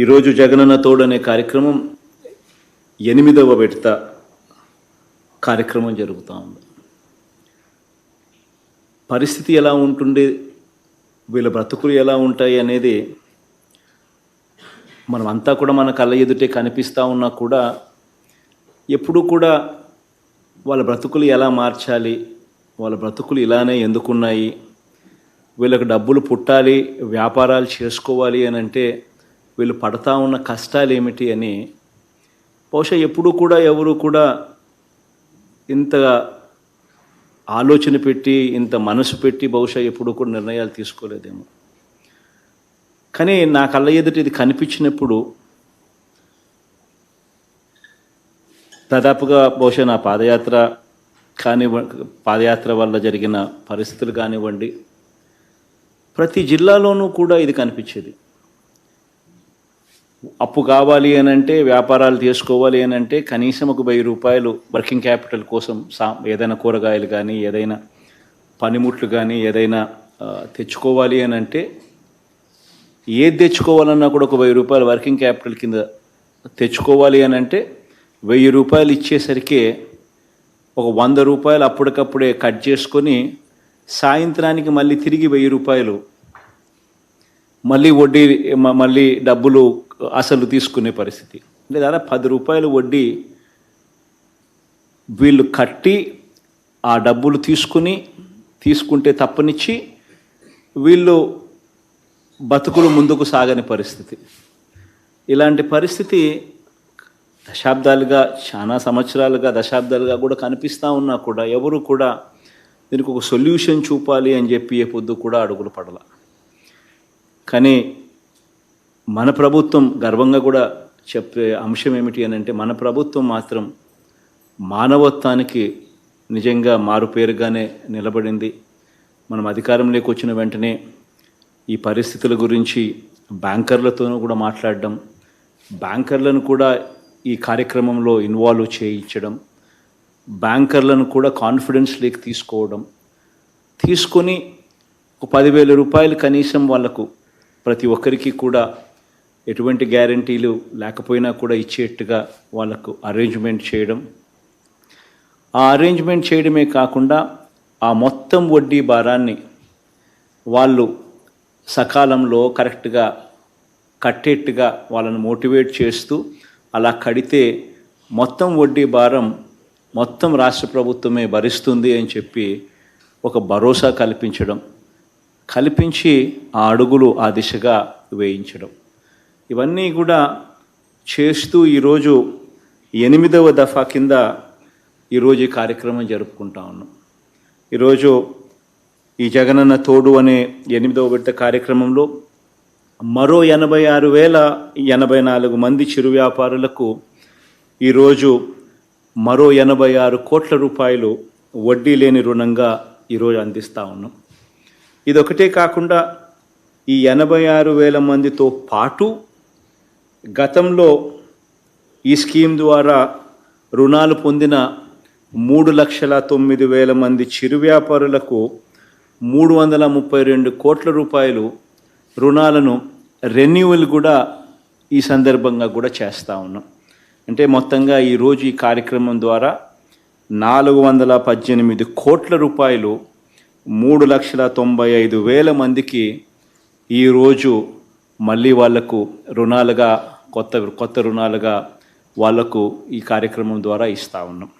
ఈరోజు జగనన్న తోడు అనే కార్యక్రమం 8వ విడత కార్యక్రమం జరుగుతూ ఉంది. పరిస్థితి ఎలా ఉంటుంది, వీళ్ళ బ్రతుకులు ఎలా ఉంటాయి అనేది మనమంతా కూడా మన కళ్ళ ఎదుటే కనిపిస్తూ ఉన్నా కూడా ఎప్పుడూ కూడా వాళ్ళ బ్రతుకులు ఎలా మార్చాలి, వాళ్ళ బ్రతుకులు ఇలానే ఎందుకున్నాయి, వీళ్ళకి డబ్బులు పుట్టాలి, వ్యాపారాలు చేసుకోవాలి అని అంటే వీళ్ళు పడతా ఉన్న కష్టాలు ఏమిటి అని బహుశా ఎప్పుడూ కూడా ఎవరు కూడా ఇంత ఆలోచన పెట్టి ఇంత మనసు పెట్టి బహుశా ఎప్పుడూ కూడా నిర్ణయాలు తీసుకోలేదేమో. కానీ నా కళ్ళ ఎదుట ఇది కనిపించినప్పుడు దాదాపుగా బహుశా నా పాదయాత్ర వల్ల జరిగిన పరిస్థితులు కానివ్వండి, ప్రతి జిల్లాలోనూ కూడా ఇది కనిపించేది. అప్పు కావాలి అని అంటే, వ్యాపారాలు చేసుకోవాలి అని అంటే కనీసం ఒక 1000 రూపాయలు వర్కింగ్ క్యాపిటల్ కోసం ఏదైనా కూరగాయలు కానీ, ఏదైనా పనిముట్లు కానీ ఏదైనా తెచ్చుకోవాలి అని అంటే, ఏది తెచ్చుకోవాలన్నా కూడా ఒక 1000 రూపాయలు వర్కింగ్ క్యాపిటల్ కింద తెచ్చుకోవాలి అని అంటే 1000 రూపాయలు ఇచ్చేసరికి ఒక 100 రూపాయలు అప్పటికప్పుడే కట్ చేసుకొని సాయంత్రానికి మళ్ళీ తిరిగి 1000 రూపాయలు మళ్ళీ వడ్డీ మళ్ళీ డబ్బులు అసలు తీసుకునే పరిస్థితి. అంటే దాదాపు 10 రూపాయలు వడ్డీ వీళ్ళు కట్టి ఆ డబ్బులు తీసుకుంటే తప్పనిచ్చి వీళ్ళు బతుకులు ముందుకు సాగని పరిస్థితి. ఇలాంటి పరిస్థితి చాలా సంవత్సరాలుగా దశాబ్దాలుగా కూడా కనిపిస్తూ ఉన్నా కూడా ఎవరు కూడా దీనికి ఒక సొల్యూషన్ చూపాలి అని చెప్పి ఏ పొద్దు కూడా అడుగులు పడల. కానీ మన ప్రభుత్వం గర్వంగా కూడా చెప్పే అంశం ఏమిటి అని అంటే, మన ప్రభుత్వం మాత్రం మానవత్వానికి నిజంగా మారుపేరుగానే నిలబడింది. మనం అధికారంలోకి వచ్చిన వెంటనే ఈ పరిస్థితుల గురించి బ్యాంకర్లతోనూ కూడా మాట్లాడడం, బ్యాంకర్లను కూడా ఈ కార్యక్రమంలో ఇన్వాల్వ్ చేయించడం, బ్యాంకర్లను కూడా కాన్ఫిడెన్స్లోకి తీసుకొని ఒక 10,000 రూపాయలు కనీసం వాళ్లకు ప్రతి ఒక్కరికి కూడా ఎటువంటి గ్యారంటీలు లేకపోయినా కూడా ఇచ్చేట్టుగా వాళ్ళకు అరేంజ్మెంట్ చేయడం. ఆ అరేంజ్మెంట్ చేయడమే కాకుండా ఆ మొత్తం వడ్డీ భారాన్ని వాళ్ళు సకాలంలో కరెక్ట్గా కట్టేట్టుగా వాళ్ళని మోటివేట్ చేస్తూ, అలా కడితే మొత్తం వడ్డీ భారం మొత్తం రాష్ట్ర ప్రభుత్వమే భరిస్తుంది అని చెప్పి ఒక భరోసా కల్పించి ఆ అడుగులు ఆ దిశగా వేయించడం, ఇవన్నీ కూడా చేస్తూ ఈరోజు 8వ దఫా కింద ఈరోజు ఈ కార్యక్రమం జరుపుకుంటా ఉన్నాం. ఈరోజు ఈ జగనన్న తోడు అనే 8వ విడత కార్యక్రమంలో మరో 86,084 మంది చిరు వ్యాపారులకు ఈరోజు మరో 86 కోట్ల రూపాయలు వడ్డీ లేని రుణంగా ఈరోజు అందిస్తూ ఉన్నాం. ఇదొకటే కాకుండా ఈ 86,000 మందితో పాటు గతంలో ఈ స్కీమ్ ద్వారా రుణాలు పొందిన 3,09,000 మంది చిరు వ్యాపారులకు 332 కోట్ల రూపాయలు రుణాలను రెన్యువల్ కూడా ఈ సందర్భంగా కూడా చేస్తూ ఉన్నాం. అంటే మొత్తంగా ఈరోజు ఈ కార్యక్రమం ద్వారా 418 కోట్ల రూపాయలు 3,95,000 మందికి ఈరోజు మళ్ళీ వాళ్లకు రుణాలుగా కొత్త రుణాలుగా వాళ్లకు ఈ కార్యక్రమం ద్వారా ఇస్తూ ఉన్నాం.